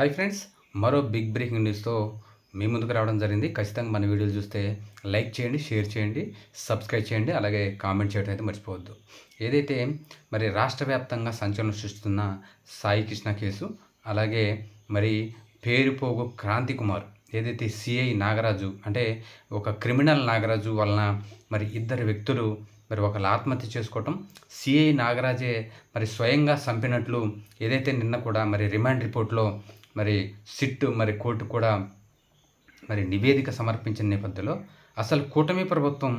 Hi friends, మరో big breaking న్యూస్తో మీ ముందుకు రావడం జరిగింది. ఖచ్చితంగా మన వీడియోలు చూస్తే లైక్ చేయండి, షేర్ చేయండి, సబ్స్క్రైబ్ చేయండి, అలాగే కామెంట్ చేయడం అయితే మర్చిపోవద్దు. ఏదైతే మరి రాష్ట్ర వ్యాప్తంగా సంచలనం సృష్టిస్తున్న సాయి కృష్ణ కేసు, అలాగే మరి పేరుపోగు క్రాంతి కుమార్, ఏదైతే సిఐ నాగరాజు అంటే ఒక క్రిమినల్ నాగరాజు వలన మరి ఇద్దరు వ్యక్తులు మరి ఒకళ్ళు ఆత్మహత్య చేసుకోవటం, సిఐ నాగరాజే మరి స్వయంగా చంపినట్లు ఏదైతే నిన్న కూడా మరి రిమాండ్ రిపోర్ట్లో మరి సిట్ మరి కోర్టు కూడా మరి నివేదిక సమర్పించిన నేపథ్యంలో అసలు కూటమి ప్రభుత్వం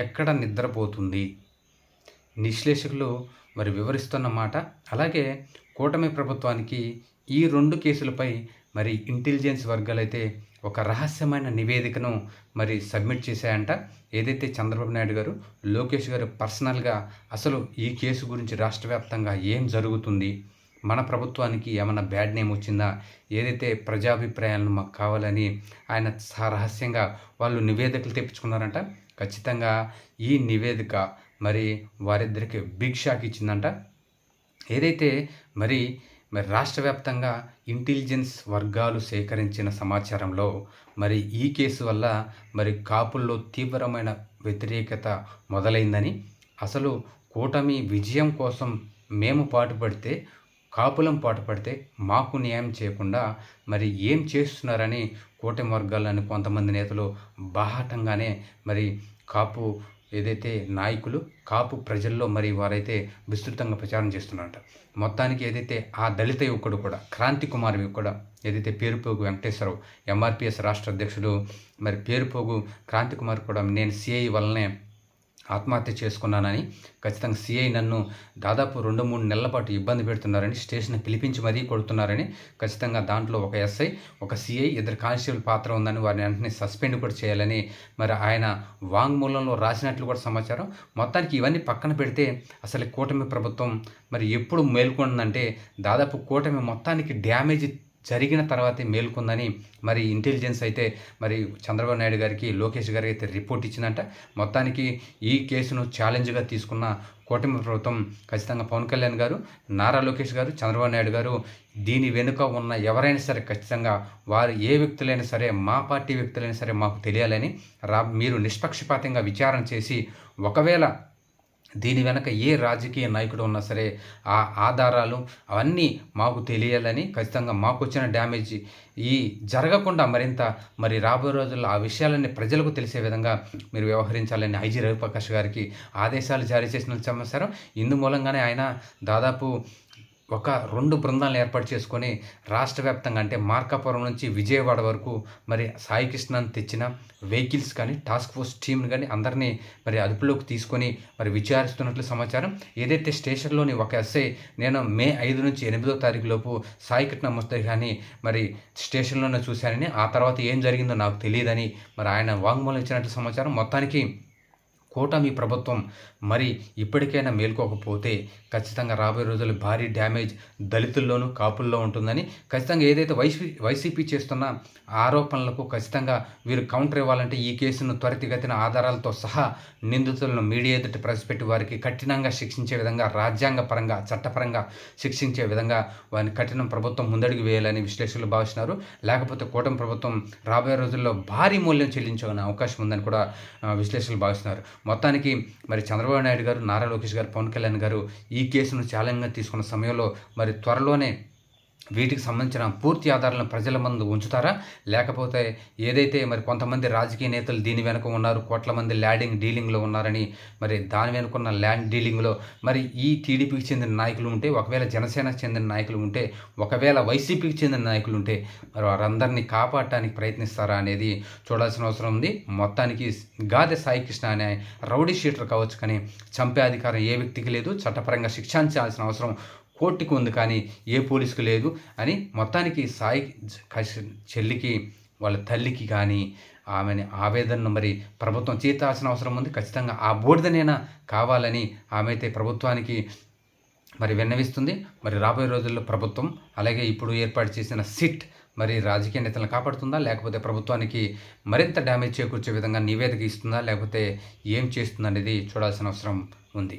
ఎక్కడ నిద్రపోతుంది, విశ్లేషకులు మరి వివరిస్తున్న మాట. అలాగే కూటమి ప్రభుత్వానికి ఈ రెండు కేసులపై మరి ఇంటెలిజెన్స్ వర్గాలైతే ఒక రహస్యమైన నివేదికను మరి సబ్మిట్ చేశాయంట. ఏదైతే చంద్రబాబు నాయుడు గారు, లోకేష్ గారు పర్సనల్గా అసలు ఈ కేసు గురించి రాష్ట్ర వ్యాప్తంగా ఏం జరుగుతుంది, మన ప్రభుత్వానికి ఏమైనా బ్యాడ్ నేమ్ వచ్చిందా, ఏదైతే ప్రజాభిప్రాయాలను మాకు కావాలని ఆయన రహస్యంగా వాళ్ళు నివేదికలు తెప్పించుకున్నారంట. ఖచ్చితంగా ఈ నివేదిక మరి వారిద్దరికి బిగ్ షాక్ ఇచ్చిందంట. ఏదైతే మరి మరి రాష్ట్ర వ్యాప్తంగా ఇంటెలిజెన్స్ వర్గాలు సేకరించిన సమాచారంలో మరి ఈ కేసు వల్ల మరి కాపుల్లో తీవ్రమైన వ్యతిరేకత మొదలైందని, అసలు కూటమి విజయం కోసం మేము పాటుపడితే, కాపులం పాటుపడితే మాకు న్యాయం చేయకుండా మరి ఏం చేస్తున్నారని కూటమి వర్గాలని కొంతమంది నేతలు బాహాటంగానే మరి కాపు ఏదైతే నాయకులు, కాపు ప్రజల్లో మరి వారైతే విస్తృతంగా ప్రచారం చేస్తున్నారట. మొత్తానికి ఏదైతే ఆ దళిత యువకుడు కూడా క్రాంతి కుమార్ కూడా ఏదైతే పేరుపోగు వెంకటేశ్వరరావు ఎంఆర్పిఎస్ రాష్ట్ర అధ్యక్షుడు మరి పేరుపోగు క్రాంతి కుమార్ కూడా నేను సిఐ వల్లనే ఆత్మహత్య చేసుకున్నానని, ఖచ్చితంగా సిఐ నన్ను దాదాపు 2-3 నెలల పాటు ఇబ్బంది పెడుతున్నారని, స్టేషన్ పిలిపించి మరీ కొడుతున్నారని, ఖచ్చితంగా దాంట్లో ఒక ఎస్ఐ, ఒక సిఐ, 2 కానిస్టేబుల్ పాత్ర ఉందని వారిని వెంటనే సస్పెండ్ కూడా చేయాలని మరి ఆయన వాంగ్మూలంలో రాసినట్లు కూడా సమాచారం. మొత్తానికి ఇవన్నీ పక్కన పెడితే అసలు కూటమి ప్రభుత్వం మరి ఎప్పుడు మేల్కొందంటే దాదాపు కూటమి మొత్తానికి డ్యామేజ్ జరిగిన తర్వాతే మేల్కొందని మరి ఇంటెలిజెన్స్ అయితే మరి చంద్రబాబు నాయుడు గారికి, లోకేష్ గారికి అయితే రిపోర్ట్ ఇచ్చిందంట. మొత్తానికి ఈ కేసును ఛాలెంజ్గా తీసుకున్న కూటమి ప్రభుత్వం ఖచ్చితంగా పవన్ కళ్యాణ్ గారు, నారా లోకేష్ గారు, చంద్రబాబు నాయుడు గారు దీని వెనుక ఉన్న ఎవరైనా సరే ఖచ్చితంగా వారు ఏ వ్యక్తులైనా సరే, మా పార్టీ వ్యక్తులైనా సరే మాకు తెలియాలని మీరు నిష్పక్షపాతంగా విచారణ చేసి ఒకవేళ దీని వెనక ఏ రాజకీయ నాయకుడు ఉన్నా సరే ఆ ఆధారాలు అవన్నీ మాకు తెలియాలని, ఖచ్చితంగా మాకు వచ్చిన డ్యామేజ్ ఈ జరగకుండా మరింత మరి రాబోయే రోజుల్లో ఆ విషయాలన్నీ ప్రజలకు తెలిసే విధంగా మీరు వ్యవహరించాలని ఐజీ రవిప్రకాష్ గారికి ఆదేశాలు జారీ చేసిన సమాచారం. ఇందు మూలంగానే ఆయన దాదాపు ఒక 2 బృందాలను ఏర్పాటు చేసుకొని రాష్ట్ర వ్యాప్తంగా అంటే మార్కాపురం నుంచి విజయవాడ వరకు మరి సాయి కృష్ణను తెచ్చిన వెహికల్స్ కానీ, టాస్క్ ఫోర్స్ టీంని కానీ అందరినీ మరి అదుపులోకి తీసుకొని మరి విచారిస్తున్నట్లు సమాచారం. ఏదైతే స్టేషన్లోని ఒక ఎస్ఐ నేను మే 5 నుంచి 8వ తారీఖు లోపు సాయి కృష్ణ ముస్తఫాని మరి స్టేషన్లోనే చూశానని, ఆ తర్వాత ఏం జరిగిందో నాకు తెలియదని మరి ఆయన వాంగ్మూలం ఇచ్చినట్లు సమాచారం. మొత్తానికి కూటమి ప్రభుత్వం మరి ఇప్పటికైనా మేల్కోకపోతే ఖచ్చితంగా రాబోయే రోజుల్లో భారీ డ్యామేజ్ దళితుల్లోనూ, కాపుల్లో ఉంటుందని, ఖచ్చితంగా ఏదైతే వైసీపీ చేస్తున్న ఆరోపణలకు ఖచ్చితంగా వీరు కౌంటర్ ఇవ్వాలంటే ఈ కేసును త్వరితగతిన ఆధారాలతో సహా నిందితులను మీడియా ఎదుట ప్రవేశపెట్టి వారికి కఠినంగా శిక్షించే విధంగా, రాజ్యాంగ పరంగా, చట్టపరంగా శిక్షించే విధంగా వారిని కఠినం ప్రభుత్వం ముందడుగు వేయాలని విశ్లేషకులు భావిస్తున్నారు. లేకపోతే కూటమి ప్రభుత్వం రాబోయే రోజుల్లో భారీ మూల్యం చెల్లించే అవకాశం ఉందని కూడా విశ్లేషకులు భావిస్తున్నారు. మొత్తానికి మరి చంద్రబాబు నాయుడు గారు, నారా లోకేష్ గారు, పవన్ కళ్యాణ్ గారు ఈ కేసును ఛాలెంజ్గా తీసుకున్న సమయంలో మరి త్వరలోనే వీటికి సంబంధించిన పూర్తి ఆధారాలను ప్రజల ముందు ఉంచుతారా, లేకపోతే ఏదైతే మరి కొంతమంది రాజకీయ నేతలు దీని వెనుక ఉన్నారు, కోట్ల మంది డీలింగ్లో ఉన్నారని, మరి దాని వెనుకున్న ల్యాండ్ డీలింగ్లో మరి ఈ టీడీపీకి చెందిన నాయకులు ఉంటే, ఒకవేళ జనసేనకు చెందిన నాయకులు ఉంటే, ఒకవేళ వైసీపీకి చెందిన నాయకులు ఉంటే మరి వారందరినీ కాపాడటానికి ప్రయత్నిస్తారా అనేది చూడాల్సిన అవసరం ఉంది. మొత్తానికి గాదె సాయి కృష్ణ అనే రౌడీ షీటర్ కావచ్చు, కానీ చంపే అధికారం ఏ వ్యక్తికి లేదు, చట్టపరంగా శిక్షించాల్సిన అవసరం కోర్టుకు ఉంది కానీ ఏ పోలీసుకు లేదు అని మొత్తానికి సాయి చెల్లికి, వాళ్ళ తల్లికి కానీ ఆమెని ఆవేదనను మరి ప్రభుత్వం తీర్చాల్సిన అవసరం ఉంది. ఖచ్చితంగా ఆ బూడిదనైనా కావాలని ఆమె అయితే ప్రభుత్వానికి మరి విన్నవిస్తుంది. మరి రాబోయే రోజుల్లో ప్రభుత్వం అలాగే ఇప్పుడు ఏర్పాటు చేసిన సిట్ మరి రాజకీయ నేతలను కాపాడుతుందా, లేకపోతే ప్రభుత్వానికి మరింత డ్యామేజ్ చేకూర్చే విధంగా నివేదిక ఇస్తుందా, లేకపోతే ఏం చేస్తుందనేది చూడాల్సిన అవసరం ఉంది.